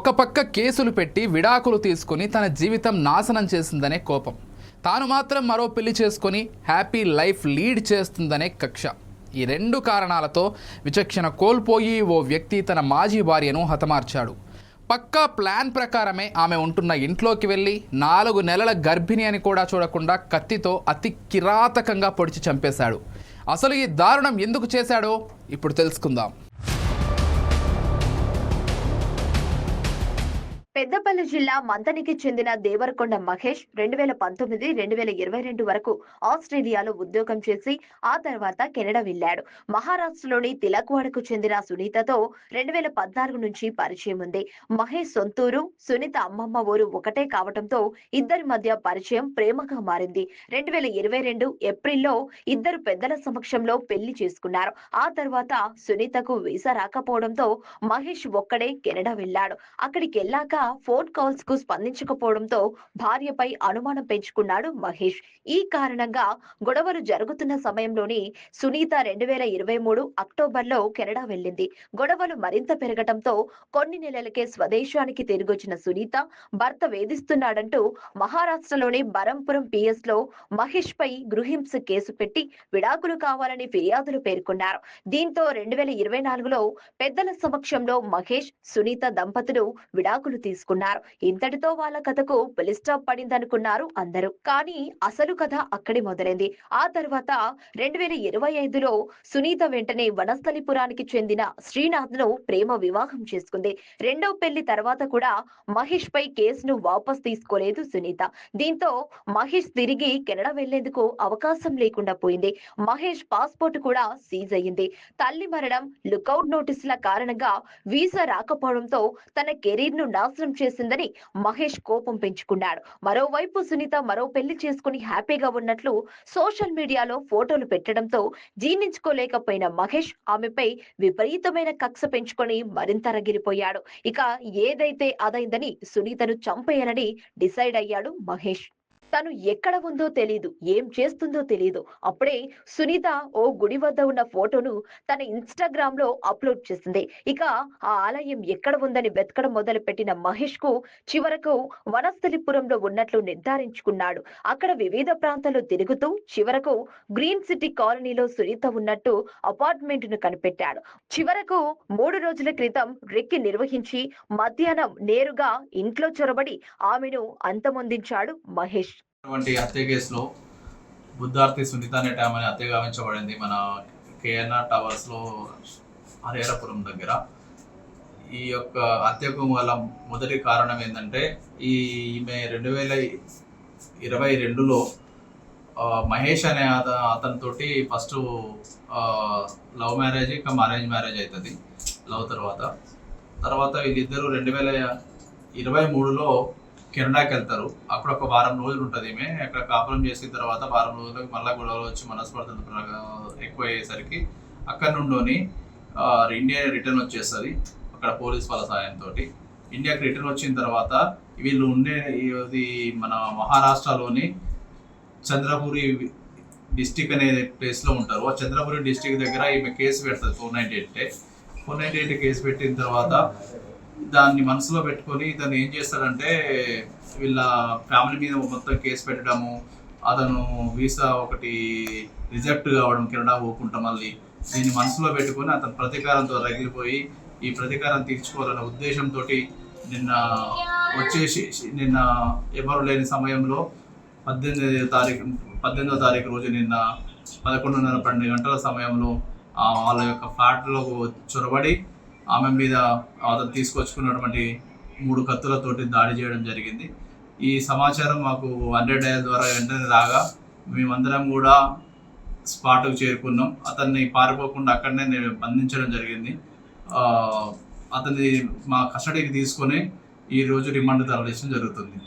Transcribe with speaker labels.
Speaker 1: ఒక పక్క కేసులు పెట్టి విడాకులు తీసుకుని తన జీవితం నాశనం చేసిందనే కోపం, తాను మాత్రం మరో పెళ్లి చేసుకొని హ్యాపీ లైఫ్ లీడ్ చేస్తుందనే కక్ష. ఈ రెండు కారణాలతో విచక్షణ కోల్పోయి ఓ వ్యక్తి తన మాజీ భార్యను హతమార్చాడు. పక్కా ప్లాన్ ప్రకారమే ఆమె ఉంటున్న ఇంట్లోకి వెళ్ళి 4 నెలల గర్భిణి అని కూడా చూడకుండా కత్తితో అతి కిరాతకంగా పొడిచి చంపేశాడు. అసలు ఈ దారుణం ఎందుకు చేశాడో ఇప్పుడు తెలుసుకుందాం.
Speaker 2: పెద్దపల్లి జిల్లా మంతనికి చెందిన దేవరకొండ మహేష్ 2019-2022 వరకు ఆస్ట్రేలియాలో ఉద్యోగం చేసి ఆ తర్వాత కెనడా వెళ్లాడు. మహారాష్ట్రలోని తిలక్వాడకు చెందిన సునీతతో 2014 నుంచి పరిచయం ఉంది. మహేష్ సొంతూరు, సునీత అమ్మమ్మ ఊరు ఒకటే కావడంతో ఇద్దరి మధ్య పరిచయం ప్రేమగా మారింది. 2022 ఏప్రిల్లో ఇద్దరు పెద్దల సమక్షంలో పెళ్లి చేసుకున్నారు. ఆ తర్వాత సునీతకు వీసా రాకపోవడంతో మహేష్ ఒక్కడే కెనడా వెళ్లాడు. అక్కడికి వెళ్ళాక ఫోన్ కాల్స్ కు స్పందించకపోవడంతో భార్యపై అనుమానం పెంచుకున్నాడు మహేష్. ఈ కారణంగా గొడవలు జరుగుతున్న సమయంలోని సునీత 2023 అక్టోబర్లో కెనడా వెళ్ళింది. గొడవలు మరింత పెరగటంతో కొన్ని నెలలకే స్వదేశానికి తిరిగొచ్చిన సునీత భర్త వేధిస్తున్నాడంటూ మహారాష్ట్రలోని బరంపురం పిఎస్ లో మహేష్ పై గృహహింస కేసు పెట్టి విడాకులు కావాలని ఫిర్యాదులు పేర్కొన్నారు. దీంతో 2024లో పెద్దల సమక్షంలో మహేష్, సునీత దంపతులు విడాకులు తీసుకున్నారు. ఇంతటితో వాళ్ళ కథకు పులి స్టాప్ పడిందనుకున్నారు అందరూ. కానీ అసలు కథ అక్కడి మొదలైంది. ఆ తర్వాత 2025లో సునీత వెంటనే వనస్థలిపురానికి చెందిన శ్రీనాథ్ ను ప్రేమ వివాహం చేసుకుంది. రెండో పెళ్లి తర్వాత కూడా మహేష్ పై కేసును వాపస్ తీసుకోలేదు సునీత. దీంతో మహేష్ తిరిగి కెనడా వెళ్లేందుకు అవకాశం లేకుండా పోయింది. మహేష్ పాస్పోర్ట్ కూడా సీజ్ అయ్యింది. తల్లి మరణం, లుకౌట్ నోటీసుల కారణంగా వీసా రాకపోవడంతో తన కెరీర్ ను నాశనం చేసిందని మహేష్ కోపం పెంచుకున్నాడు. మరోవైపు సునీత మరో పెళ్లి చేసుకుని హ్యాపీగా ఉన్నట్లు సోషల్ మీడియాలో ఫోటోలు పెట్టడంతో జీర్ణించుకోలేకపోయిన మహేష్ ఆమెపై విపరీతమైన కక్ష పెంచుకొని మరింత రగిలిపోయాడు. ఇక ఏదైతే అదైందని సునీతను చంపేయాలని డిసైడ్ అయ్యాడు మహేష్. తను ఎక్కడ ఉందో తెలీదు, ఏం చేస్తుందో తెలీదు. అప్పుడే సునీత ఓ గుడి వద్ద ఉన్న ఫోటోను తన ఇన్స్టాగ్రామ్ లో అప్లోడ్ చేసింది. ఇక ఆ ఆలయం ఎక్కడ ఉందని వెతకడం మొదలు పెట్టిన మహేష్ కు చివరకు వనస్థలిపురంలో ఉన్నట్లు నిర్ధారించుకున్నాడు. అక్కడ వివిధ ప్రాంతాల్లో తిరుగుతూ చివరకు గ్రీన్ సిటీ కాలనీలో సునీత ఉన్నట్టు అపార్ట్మెంట్ ను కనిపెట్టాడు. చివరకు 3 రోజుల క్రితం రెక్కి నిర్వహించి మధ్యాహ్నం నేరుగా ఇంట్లో చొరబడి ఆమెను అంతమొందించాడు మహేష్.
Speaker 3: హత్య కేసులో బుద్ధార్తి సునీత అనే ఆమె హత్య గావించబడింది మన కేఎన్ఆర్ టవర్స్ లో హరిహరపురం దగ్గర. ఈ యొక్క హత్యకు గల మొదటి కారణం ఏంటంటే ఈమె 2022లో మహేష్ అనే అతనితోటి ఫస్ట్ లవ్ మ్యారేజ్ ఇంకా అరేంజ్ మ్యారేజ్ అవుతుంది. లవ్ తర్వాత వీళ్ళిద్దరూ 2023లో కెనడాకి వెళ్తారు. అప్పుడు ఒక వారం రోజులు ఉంటుంది. ఈమె అక్కడ కాపురం చేసిన తర్వాత వారం రోజులకు మళ్ళీ గొడవలు వచ్చి మనస్పర్ధలు ఎక్కువ అయ్యేసరికి అక్కడ నుండి ఇండియా రిటర్న్ వచ్చేస్తుంది. అక్కడ పోలీస్ వాళ్ళ సాయంతో ఇండియాకి రిటర్న్ వచ్చిన తర్వాత వీళ్ళు ఉండేది మన మహారాష్ట్రలోని చంద్రపురి డిస్టిక్ అనే ప్లేస్లో ఉంటారు. ఆ చంద్రపురి డిస్టిక్ దగ్గర ఈమె కేసు పెడుతుంది 498 కేసు పెట్టిన తర్వాత దాన్ని మనసులో పెట్టుకొని ఇతను ఏం చేస్తాడంటే వీళ్ళ ఫ్యామిలీ మీద మొత్తం కేసు పెట్టడము, అతను వీసా ఒకటి రిజెక్ట్ కావడం, కెనడా పోకుండా మళ్ళీ దీన్ని మనసులో పెట్టుకొని అతను ప్రతీకారంతో రగిలిపోయి ఈ ప్రతీకారం తీర్చుకోవాలనే ఉద్దేశంతో నిన్న ఎవరు లేని సమయంలో 18వ తారీఖు రోజు నిన్న 11:30-12 గంటల సమయంలో వాళ్ళ యొక్క ఫ్లాట్లో చొరబడి ఆమె మీద అతను తీసుకొచ్చుకున్నటువంటి 3 కత్తులతోటి దాడి చేయడం జరిగింది. ఈ సమాచారం మాకు 100 డయల్ ద్వారా వెంటనే రాగా మేమందరం కూడా స్పాట్కు చేరుకున్నాం. అతన్ని పారిపోకుండా అక్కడనే బంధించడం జరిగింది. అతన్ని మా కస్టడీకి తీసుకొని ఈరోజు రిమాండ్ తరలించడం జరుగుతుంది.